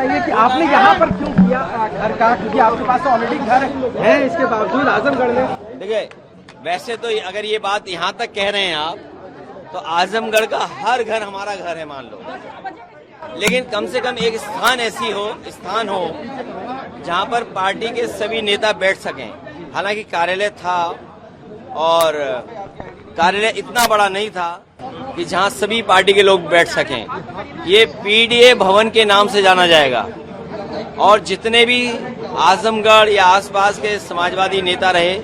बताइए कि आपने यहाँ पर क्यों किया घर का, क्योंकि आपके पास तो ऑलरेडी घर है, इसके बावजूद आजमगढ़ में। देखिए, वैसे तो अगर ये बात यहाँ तक कह रहे हैं आप, तो आजमगढ़ का हर घर हमारा घर है मान लो, लेकिन कम से कम एक स्थान हो जहाँ पर पार्टी के सभी नेता बैठ सकें। हालांकि कार्यालय था और कार्यालय इतना बड़ा नहीं था कि जहाँ सभी पार्टी के लोग बैठ सकें। ये पीडीए भवन के नाम से जाना जाएगा और जितने भी आजमगढ़ या आसपास के समाजवादी नेता रहे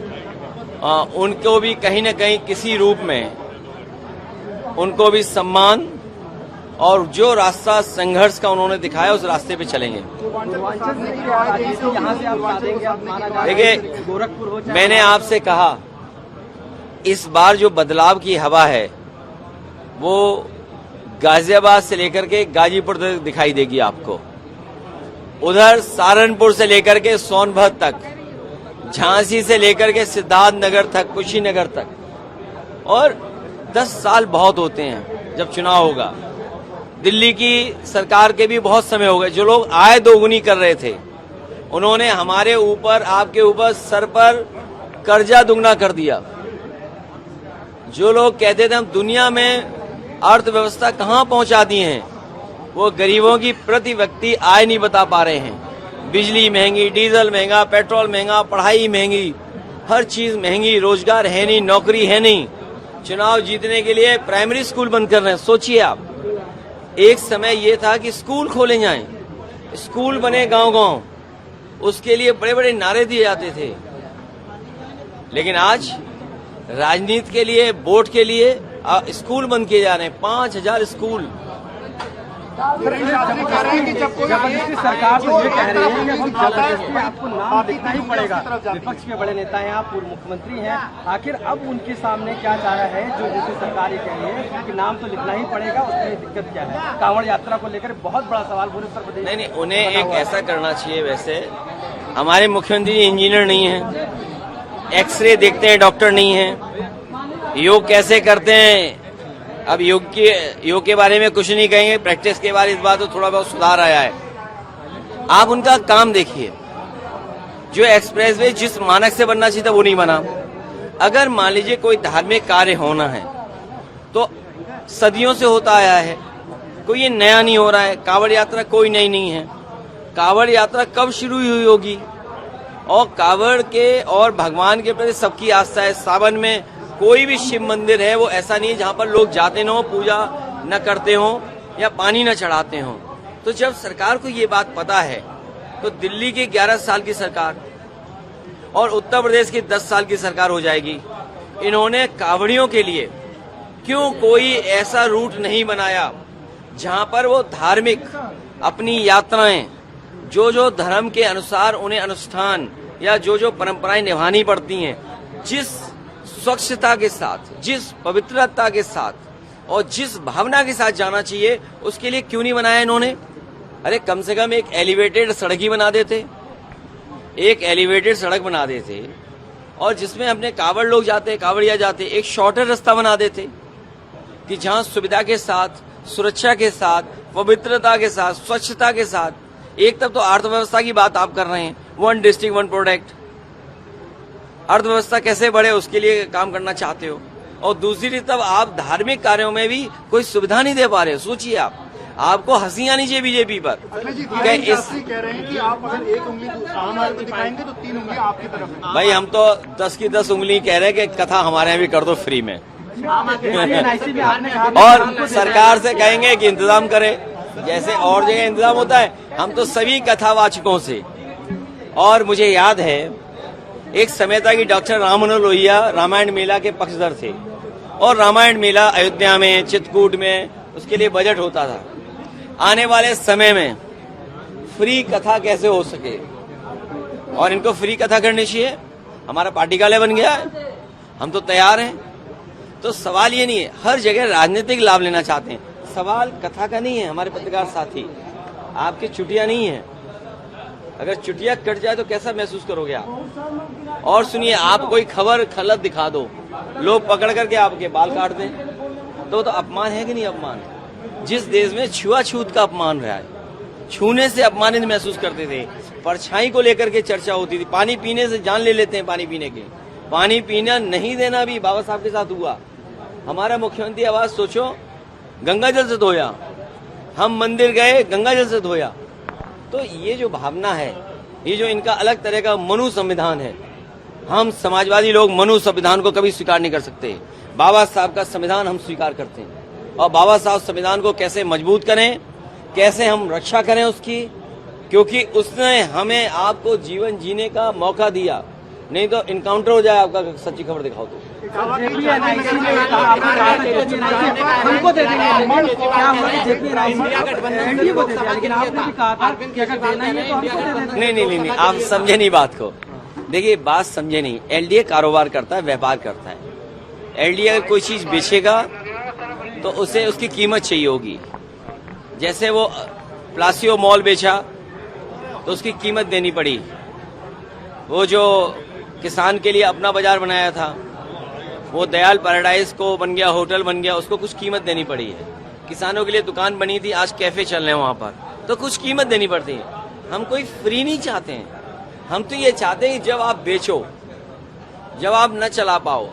उनको भी कहीं न कहीं किसी रूप में उनको भी सम्मान और जो रास्ता संघर्ष का उन्होंने दिखाया उस रास्ते पे चलेंगे। देखिए, मैंने आपसे कहा इस बार जो बदलाव की हवा है वो गाजियाबाद से लेकर के गाजीपुर तक दिखाई देगी आपको, उधर सहारनपुर से लेकर के सोनभद्र तक, झांसी से लेकर के सिद्धार्थनगर तक, कुशीनगर तक। और 10 साल बहुत होते हैं जब चुनाव होगा। दिल्ली की सरकार के भी बहुत समय हो गए। जो लोग आय दोगुनी कर रहे थे उन्होंने हमारे ऊपर, आपके ऊपर सर पर कर्जा दुगना कर दिया। जो लोग कहते थे हम दुनिया में अर्थव्यवस्था कहां पहुंचा दी हैं, वो गरीबों की प्रति व्यक्ति आय नहीं बता पा रहे हैं। बिजली महंगी, डीजल महंगा, पेट्रोल महंगा, पढ़ाई महंगी, हर चीज महंगी, रोजगार है नहीं, नौकरी है नहीं। चुनाव जीतने के लिए प्राइमरी स्कूल बंद कर रहे हैं। सोचिए आप, एक समय ये था कि स्कूल खोले जाएं, स्कूल बने गांव-गांव, उसके लिए बड़े बड़े नारे दिए जाते थे। लेकिन आज राजनीति के लिए, वोट के लिए स्कूल बंद किए जा रहे हैं। 5000 स्कूल। जबरदस्ती सरकार तो ये कह रही है कि जबरदस्ती आपको नाम लिखना ही पड़ेगा। विपक्ष के बड़े नेता हैं आप, पूर्व मुख्यमंत्री हैं, आखिर अब उनके सामने क्या चारा है जो जैसे सरकार ये कह रही है कि नाम तो लिखना ही पड़ेगा, उसमें दिक्कत क्या है? कांवड़ यात्रा को लेकर बहुत बड़ा सवाल पूरे उत्तर प्रदेश। नहीं, उन्हें एक ऐसा करना चाहिए। वैसे हमारे मुख्यमंत्री इंजीनियर नहीं है, एक्सरे देखते हैं डॉक्टर नहीं है, योग कैसे करते हैं अब योग के बारे में कुछ नहीं कहेंगे, प्रैक्टिस के बारे में इस बात तो थोड़ा बहुत सुधार आया है। आप उनका काम देखिए। जो एक्सप्रेसवे जिस मानक से बनना चाहिए था वो नहीं बना। अगर मान लीजिए कोई धार्मिक कार्य होना है तो सदियों से होता आया है, कोई ये नया नहीं हो रहा है। कांवड़ यात्रा कोई नई नहीं है। कांवड़ यात्रा कब शुरू हुई होगी? और कांवड़ के और भगवान के प्रति सबकी आस्था है। सावन में कोई भी शिव मंदिर है वो ऐसा नहीं है जहां पर लोग जाते न हो, पूजा न करते हो या पानी न चढ़ाते हो। तो जब सरकार को ये बात पता है तो दिल्ली की 11 साल की सरकार और उत्तर प्रदेश की 10 साल की सरकार हो जाएगी। इन्होंने कांवड़ियों के लिए क्यों कोई ऐसा रूट नहीं बनाया जहां पर वो धार्मिक अपनी यात्राएं, जो धर्म के अनुसार उन्हें अनुष्ठान या जो परंपराएं निभानी पड़ती हैं, जिस स्वच्छता के साथ, जिस पवित्रता के साथ और जिस भावना के साथ जाना चाहिए, उसके लिए क्यों नहीं बनाया इन्होंने? अरे कम से कम एक एलिवेटेड सड़क ही बना देते, एक एलिवेटेड सड़क बना देते और जिसमें अपने कांवड़ लोग जाते, कांवड़िया जाते, एक शॉर्टर रास्ता बना देते कि जहां सुविधा के साथ, सुरक्षा के साथ, पवित्रता के साथ, स्वच्छता के साथ। एक तरफ तो अर्थव्यवस्था की बात आप कर रहे हैं, 1 डिस्ट्रिक्ट 1 प्रोडक्ट, अर्थव्यवस्था कैसे बढ़े उसके लिए काम करना चाहते हो, और दूसरी तरफ आप धार्मिक कार्यों में भी कोई सुविधा नहीं दे पा रहे हो। सोचिए आपको हंसी आनी चाहिए बीजेपी पर। कह रहे हैं कि आप अगर एक उंगली आम आदमी को दिखाएंगे तो 3 उंगली आपकी तरफ। भाई हम तो 10 की 10 उंगली कह रहे हैं कि कथा हमारे यहाँ भी कर दो फ्री में। और सरकार से कहेंगे कि इंतजाम करे जैसे और जगह इंतजाम होता है। हम तो सभी कथावाचकों से, और मुझे याद है एक समय था कि डॉक्टर राम मनोहर लोहिया रामायण मेला के पक्षधर थे और रामायण मेला अयोध्या में, चित्रकूट में, उसके लिए बजट होता था। आने वाले समय में फ्री कथा कैसे हो सके, और इनको फ्री कथा करनी चाहिए। हमारा पार्टी कार्यालय बन गया है, हम तो तैयार हैं। तो सवाल ये नहीं है, हर जगह राजनीतिक लाभ लेना चाहते हैं। सवाल कथा का नहीं है। हमारे पत्रकार साथी, आपकी छुट्टियां नहीं है। अगर छुट्टियां कट जाए तो कैसा महसूस करोगे आप? और सुनिए, आप कोई खबर खलत दिखा दो, लोग पकड़ करके आपके बाल काट दें, तो अपमान है कि नहीं अपमान? जिस देश में छुआछूत का अपमान रहा है, छूने से अपमानित महसूस करते थे। परछाई को लेकर के चर्चा होती थी। पानी पीने से जान ले लेते हैं पानी पीने के। पानी पीना नहीं देना भी बाबा साहब के साथ हुआ। हमारा मुख्यमंत्री आवाज सोचो, गंगा जल से धोया, हम मंदिर गए गंगा जल से धोया। तो ये जो भावना है, ये जो इनका अलग तरह का मनु संविधान है, हम समाजवादी लोग मनु संविधान को कभी स्वीकार नहीं कर सकते। बाबा साहब का संविधान हम स्वीकार करते हैं और बाबा साहब संविधान को कैसे मजबूत करें, कैसे हम रक्षा करें उसकी, क्योंकि उसने हमें आपको जीवन जीने का मौका दिया। नहीं तो इनकाउंटर हो जाए आपका, सच्ची खबर दिखाओ तो। हमको दे देंगे, क्या हुआ कि एनडीए को दे दिया, लेकिन आपने भी कहा था कि अगर देना ही है तो हमको दे देना। नहीं, आप समझे नहीं बात को। देखिए, बात समझे नहीं। एलडीए कारोबार करता है, व्यापार करता है। एलडीए अगर कोई चीज बेचेगा तो उसे उसकी कीमत चाहिए होगी। जैसे वो प्लासियो मॉल बेचा तो उसकी कीमत देनी पड़ी। वो जो किसान के लिए अपना बाजार बनाया था, वो दयाल पैराडाइज को बन गया, होटल बन गया, उसको कुछ कीमत देनी पड़ी है। किसानों के लिए दुकान बनी थी, आज कैफे चल रहे हैं वहां पर, तो कुछ कीमत देनी पड़ती है। हम कोई फ्री नहीं चाहते हैं। हम तो ये चाहते हैं कि जब आप बेचो, जब आप न चला पाओ,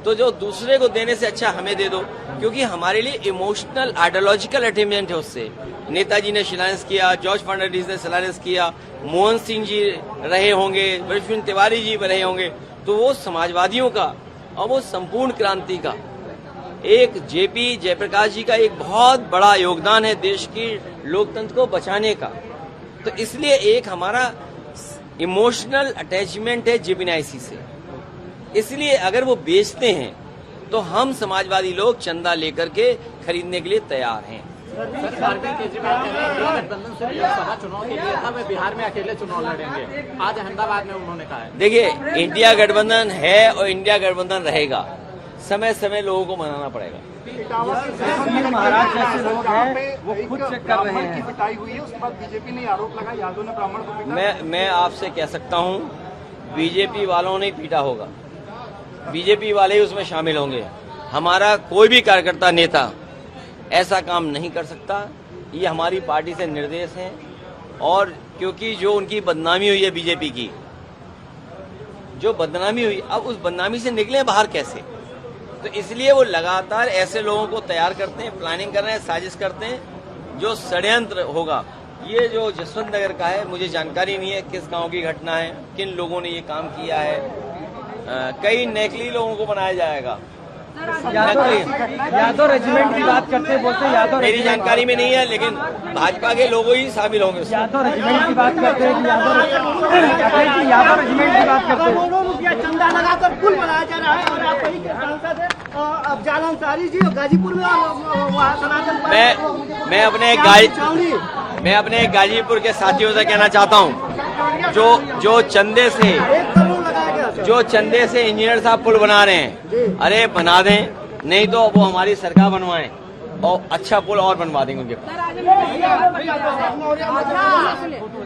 तो जो दूसरे को देने से अच्छा हमें दे दो, क्योंकि हमारे लिए इमोशनल आइडियोलॉजिकल अटेचमेंट है उससे। नेताजी ने शिलान्यास किया, जॉर्ज फर्नांडिस ने शिलान्यास किया, मोहन सिंह जी रहे होंगे, विपिन तिवारी जी रहे होंगे, तो वो समाजवादियों का और वो संपूर्ण क्रांति का एक जेपी जयप्रकाश जी का एक बहुत बड़ा योगदान है देश की लोकतंत्र को बचाने का। तो इसलिए एक हमारा इमोशनल अटैचमेंट है जेपीएनआईसी से। इसलिए अगर वो बेचते हैं तो हम समाजवादी लोग चंदा लेकर के खरीदने के लिए तैयार हैं। अरविंद केजरीवाल गठबंधन से लोकसभा चुनाव के लिए था, वे बिहार में अकेले चुनाव लड़ेंगे। आज अहमदाबाद में उन्होंने कहा है। देखिए, इंडिया गठबंधन है और इंडिया गठबंधन रहेगा। समय समय लोगों को मनाना पड़ेगा। महाराज जैसे लोग हैं वो खुद चेक कर रहे हैं। पिटाई हुई है, उसके बाद बीजेपी ने आरोप लगाया यादव ने ब्राह्मण को पीटा। मैं आपसे कह सकता हूं, बीजेपी वालों ने पीटा होगा, बीजेपी वाले ही उसमें शामिल होंगे। हमारा कोई भी कार्यकर्ता नेता ऐसा काम नहीं कर सकता। ये हमारी पार्टी से निर्देश हैं। और क्योंकि जो उनकी बदनामी हुई है बीजेपी की, जो बदनामी हुई, अब उस बदनामी से निकले बाहर कैसे? तो इसलिए वो लगातार ऐसे लोगों को तैयार करते हैं, प्लानिंग कर रहे हैं, साजिश करते हैं, जो षड्यंत्र होगा। ये जो जसवंत नगर का है, मुझे जानकारी नहीं है किस गांव की घटना है, किन लोगों ने ये काम किया है। कई नकली लोगों को बनाया जाएगा। यादव रेजिमेंट की बात करते बोलते यादव, मेरी जानकारी में नहीं है, लेकिन भाजपा के लोग ही शामिल होंगे। यादव रेजिमेंट की बात करते हैं कि यादव रेजिमेंट की बात करते हैं। करोड़ों रुपया चंदा लगाकर पुल बनाया जा रहा है और आप वही के सांसद हैं अफजाल अंसारी जी, गाजीपुर में वहाँ सनातन मैं अपने गाजीपुर के साथियों से कहना चाहता हूँ, जो चंदे से इंजीनियर साहब पुल बना रहे हैं, अरे बना दें, नहीं तो वो हमारी सरकार बनवाएं और अच्छा पुल और बनवा देंगे उनके पास।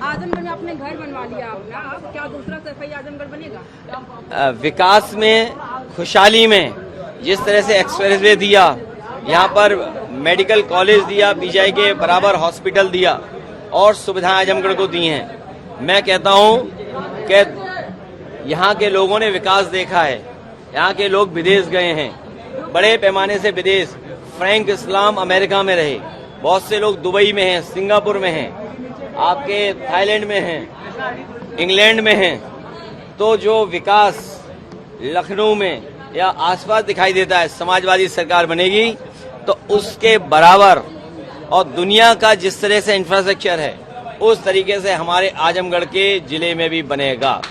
आजमगढ़ में अपने घर बनवा लिया आपने, अब क्या दूसरा सफाई आजमगढ़ बनेगा? विकास में, खुशहाली में, जिस तरह से एक्सप्रेसवे दिया, यहाँ पर मेडिकल कॉलेज दिया, बीजाई के बराबर हॉस्पिटल दिया और सुविधाएं आजमगढ़ को दी हैं। मैं कहता हूँ कि यहाँ के लोगों ने विकास देखा है। यहाँ के लोग विदेश गए हैं, बड़े पैमाने से विदेश। फ्रैंक इस्लाम अमेरिका में रहे, बहुत से लोग दुबई में हैं, सिंगापुर में हैं, आपके थाईलैंड में हैं, इंग्लैंड में हैं। तो जो विकास लखनऊ में या आसपास दिखाई देता है, समाजवादी सरकार बनेगी तो उसके बराबर, और दुनिया का जिस तरह से इंफ्रास्ट्रक्चर है उस तरीके से हमारे आजमगढ़ के जिले में भी बनेगा।